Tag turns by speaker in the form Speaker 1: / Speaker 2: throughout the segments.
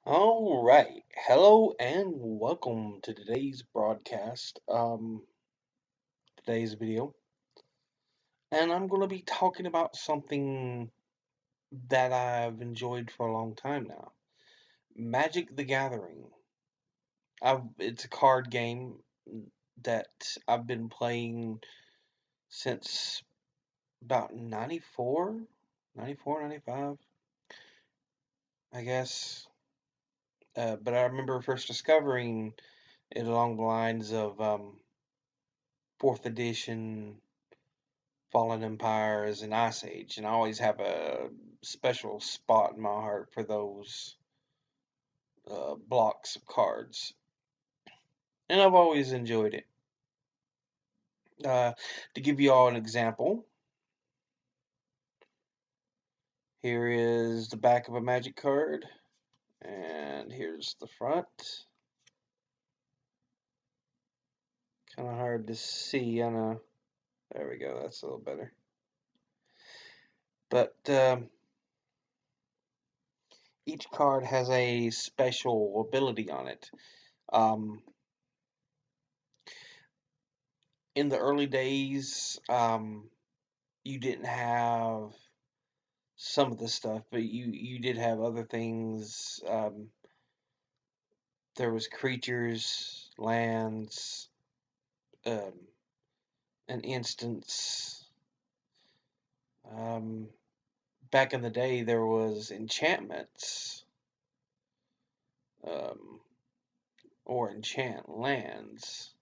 Speaker 1: All right. Hello and welcome to today's broadcast, today's video. And I'm going to be talking about something that I've enjoyed for a long time now. Magic the Gathering. It's a card game that I've been playing since about 95, I guess. But I remember first discovering it along the lines of 4th edition Fallen Empires and Ice Age, and I always have a special spot in my heart for those blocks of cards, and I've always enjoyed it. To give you all an example, here is the back of a Magic card, and here's the front. Kind of hard to see, I know. There we go, that's a little better. But each card has a special ability on it. Um, in the early days, you didn't have some of the stuff, but you did have other things. There was creatures, lands, um, an instance. Um, Back in the day, there was enchantments, um, or enchant lands,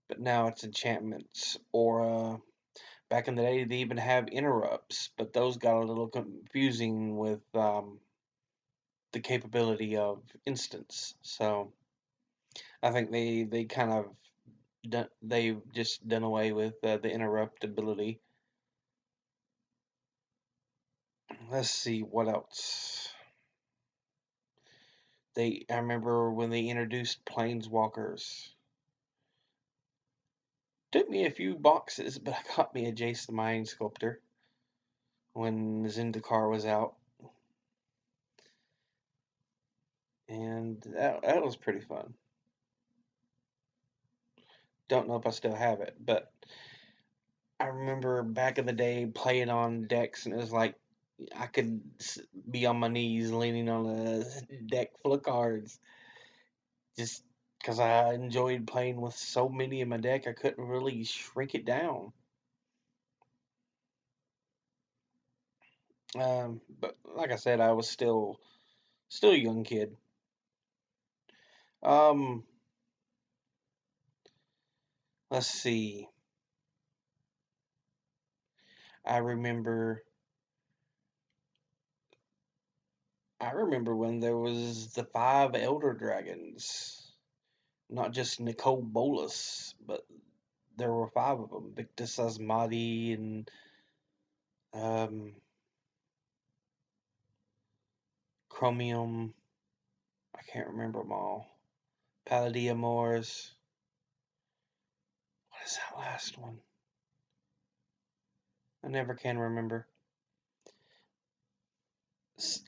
Speaker 1: but now it's enchantments. Or back in the day, they even have interrupts, but those got a little confusing with the capability of instance. So I think they kind of they've just done away with the interruptibility. Let's see what else. I remember when they introduced planeswalkers. Took me a few boxes, but I got me a Jace the Mind Sculptor when Zendikar was out, and that was pretty fun. Don't know if I still have it, but I remember back in the day playing on decks, and it was like I could be on my knees leaning on a deck full of cards, just because I enjoyed playing with so many in my deck. I couldn't really shrink it down. But like I said, I was still a young kid. Um, let's see. I remember I remember when there was the five Elder Dragons, not just Nicole Bolas, but there were five of them. Victus Asmati and um, Chromium. I can't remember them all. Palladia Moors. What is that last one? I never can remember.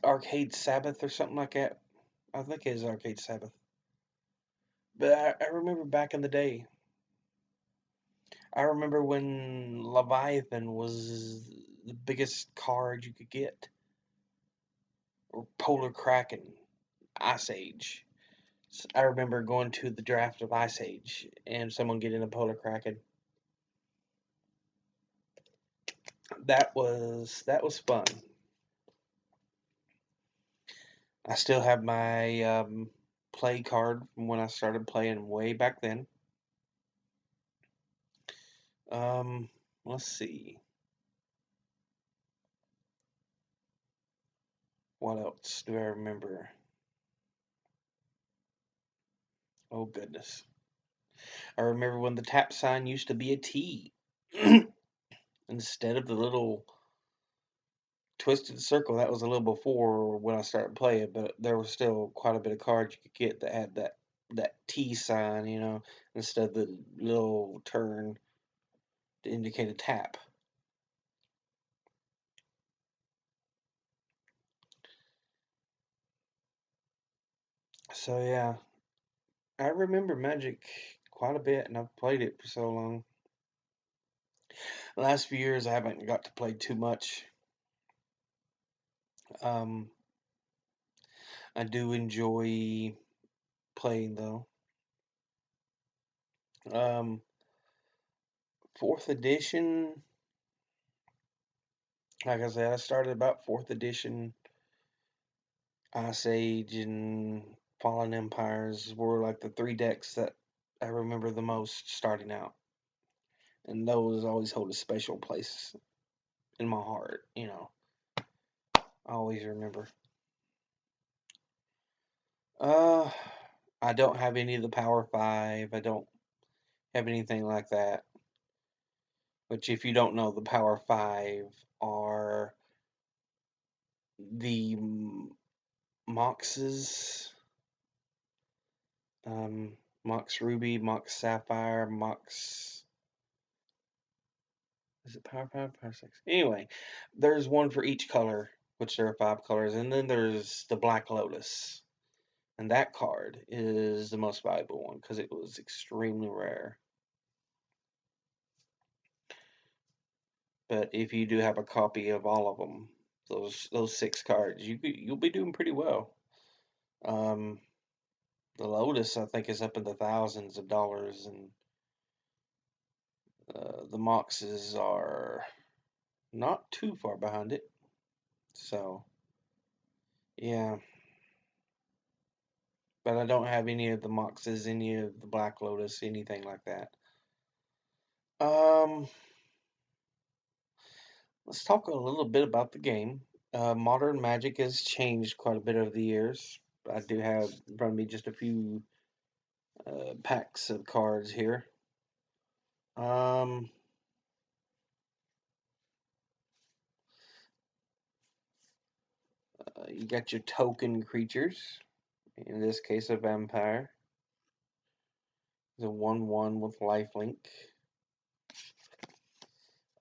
Speaker 1: Arcade Sabbath or something like that. I think it is Arcade Sabbath. But I remember back in the day. I remember when Leviathan was the biggest card you could get. Or Polar Kraken, Ice Age. I remember going to the draft of Ice Age and someone getting a Polar Kraken. That was fun. I still have my play card from when I started playing way back then. Um, let's see. What else do I remember? Oh goodness. I remember when the tap sign used to be a T instead of the little twisted circle. That was a little before when I started playing, but there was still quite a bit of cards you could get that had that T sign, instead of the little turn to indicate a tap. So yeah, I remember Magic quite a bit, and I've played it for so long. The last few years, I haven't got to play too much. Um, I do enjoy playing though. Um, Fourth edition, like I said, I started about fourth edition. Ice Age and Fallen Empires were like the three decks that I remember the most starting out, and those always hold a special place in my heart. I always remember. Uh, I don't have any of the Power Five. I don't have anything like that. Which, if you don't know, the Power Five are the Moxes, um, Mox Ruby, Mox Sapphire, Mox. Is it Power Five, Power Six? Anyway, there's one for each color, which there are five colors, and then there's the Black Lotus, and that card is the most valuable one because it was extremely rare. But if you do have a copy of all of them, those six cards, you'll be doing pretty well. Um, the Lotus, I think, is up in the thousands of dollars, and the Moxes are not too far behind it. So, yeah. But I don't have any of the Moxes, any of the Black Lotus, anything like that. Um, let's talk a little bit about the game. Modern Magic has changed quite a bit over the years. I do have in front of me just a few packs of cards here. Um, you got your token creatures. In this case, a vampire. It's a 1/1 with lifelink.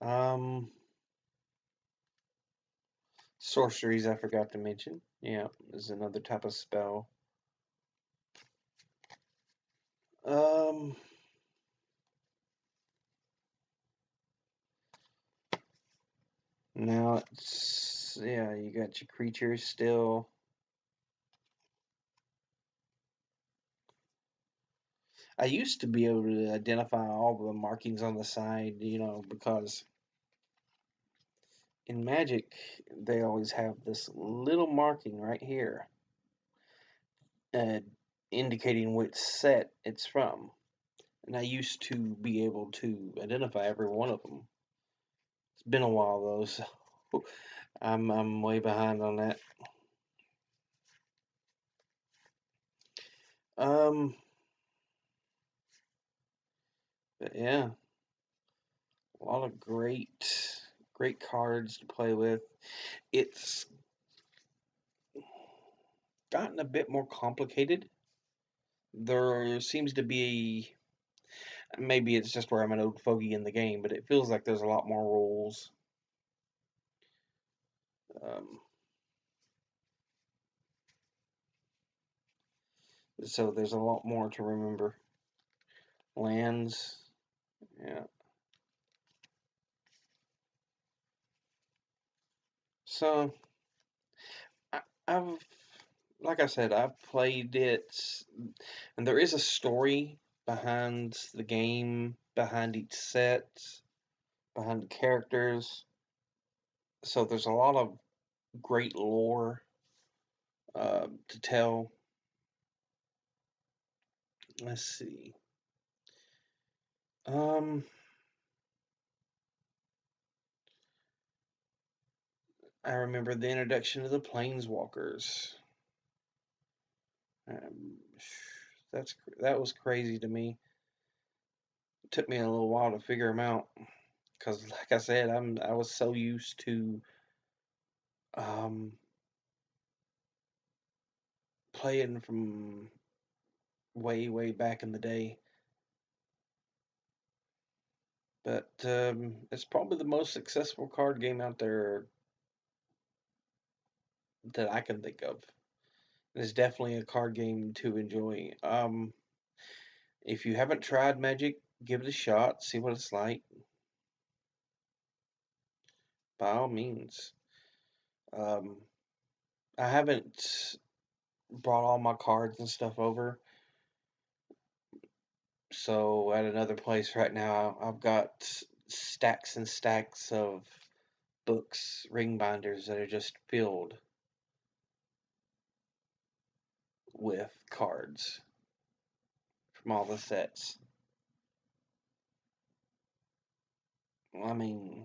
Speaker 1: Um, Sorceries, I forgot to mention. Yeah, is another type of spell. Um, Now it's, yeah, you got your creatures still. I used to be able to identify all the markings on the side, because in Magic they always have this little marking right here, uh, indicating which set it's from. And I used to be able to identify every one of them. It's been a while though, so I'm way behind on that. Um, but yeah, a lot of great cards to play with. It's gotten a bit more complicated. There seems to be, maybe it's just where I'm an old fogey in the game, but it feels like there's a lot more rules. Um, so there's a lot more to remember. Lands, yeah. So I've, like I said, I've played it, and there is a story behind the game, behind each set, behind the characters. So there's a lot of great lore to tell. Let's see. Um, I remember the introduction of the Planeswalkers. Um, that was crazy to me. It took me a little while to figure them out because, like I said, I was so used to um, playing from way back in the day. But it's probably the most successful card game out there that I can think of. It's definitely a card game to enjoy. If you haven't tried Magic, give it a shot, see what it's like. By all means. Um, I haven't brought all my cards and stuff over, so at another place right now, I've got stacks and stacks of books, ring binders that are just filled with cards from all the sets. I mean,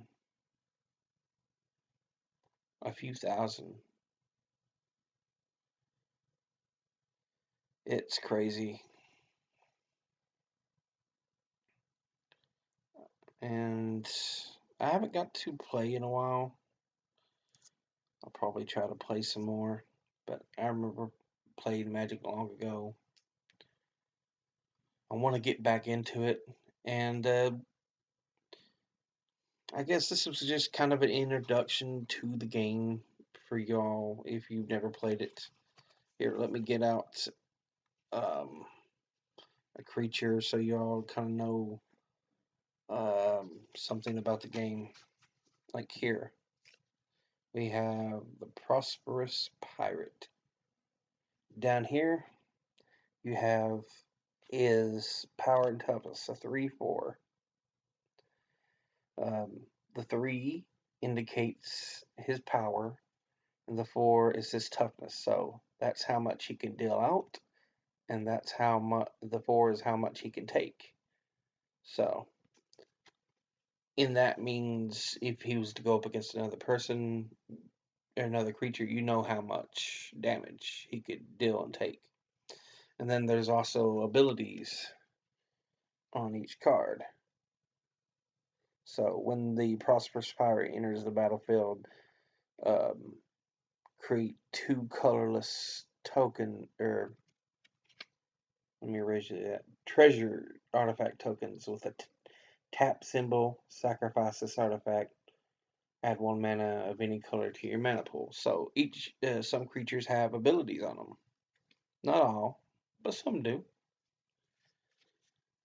Speaker 1: a few thousand. It's crazy. And I haven't got to play in a while. I'll probably try to play some more. But I remember playing Magic long ago. I want to get back into it. And I guess this was just kind of an introduction to the game for y'all if you've never played it. Here, let me get out um, a creature so y'all kind of know something about the game. Like here, we have the Prosperous Pirate. Down here, you have is Power and Toughness, a 3/4. Um, the 3 indicates his power, and the 4 is his toughness. So that's how much he can deal out, and that's how much the 4 is how much he can take. So in that means if he was to go up against another person or another creature, you know how much damage he could deal and take. And then there's also abilities on each card. So when the Prosperous Pirate enters the battlefield, um, create 2 colorless token, or let me erase that, treasure artifact tokens with a tap symbol, sacrifice this artifact, add 1 mana of any color to your mana pool. So each some creatures have abilities on them. Not all, but some do.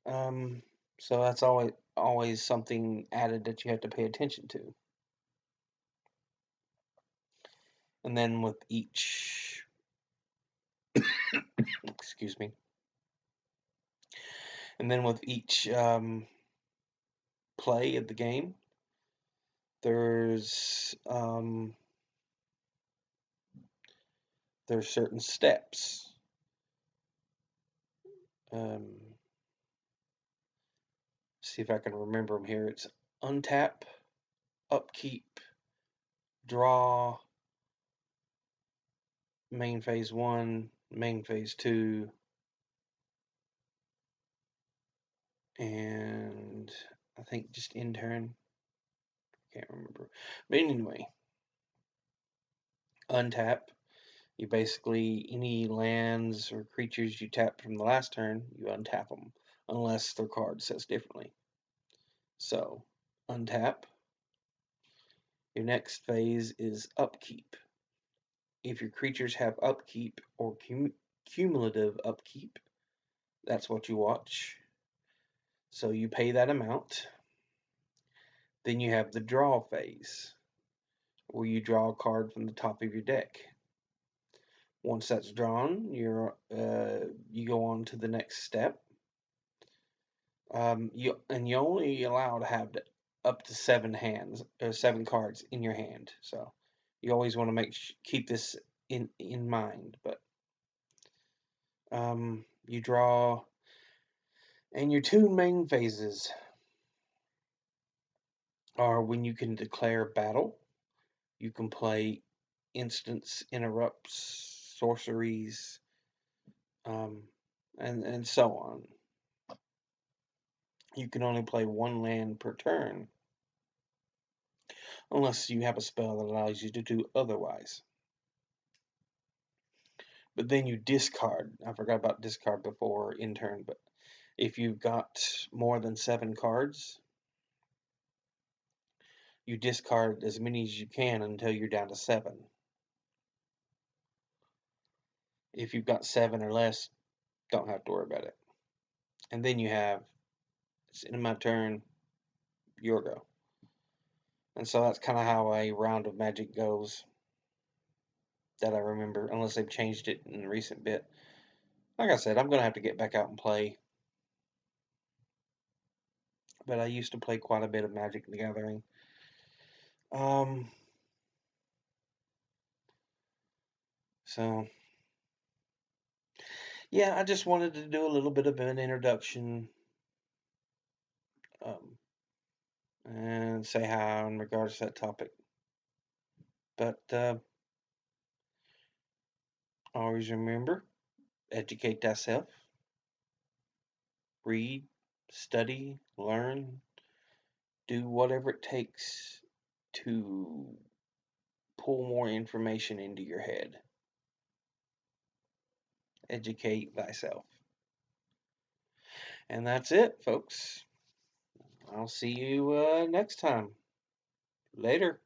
Speaker 1: Um, so that's always something added that you have to pay attention to. And then with each, excuse me, and then with each play of the game, there's certain steps. Um, see if I can remember them here. It's untap, upkeep, draw, main phase 1, main phase 2, and I think just in turn. Can't remember. But anyway, untap. You basically, any lands or creatures you tap from the last turn, you untap them, unless their card says differently. So, untap. Your next phase is upkeep. If your creatures have upkeep or cumulative upkeep, that's what you watch. So you pay that amount. Then you have the draw phase, where you draw a card from the top of your deck. Once that's drawn, you go on to the next step. You only allow to have up to 7 cards in your hand. So you always want to keep this in mind. But you draw, and your 2 main phases are when you can declare battle. You can play instants, interrupts, sorceries, and so on. You can only play 1 land per turn, unless you have a spell that allows you to do otherwise. But then you discard. I forgot about discard before in turn, but if you've got more than 7 cards, you discard as many as you can until you're down to 7. If you've got 7 or less, don't have to worry about it. And then you have, it's in my turn, your go. And so that's kind of how a round of Magic goes that I remember, unless they've changed it in the recent bit. Like I said, I'm going to have to get back out and play. But I used to play quite a bit of Magic the Gathering. Um, so, yeah, I just wanted to do a little bit of an introduction um, and say hi in regards to that topic. But always remember, educate thyself, read, study, learn, do whatever it takes to pull more information into your head. Educate thyself. And that's it, folks. I'll see you next time. Later.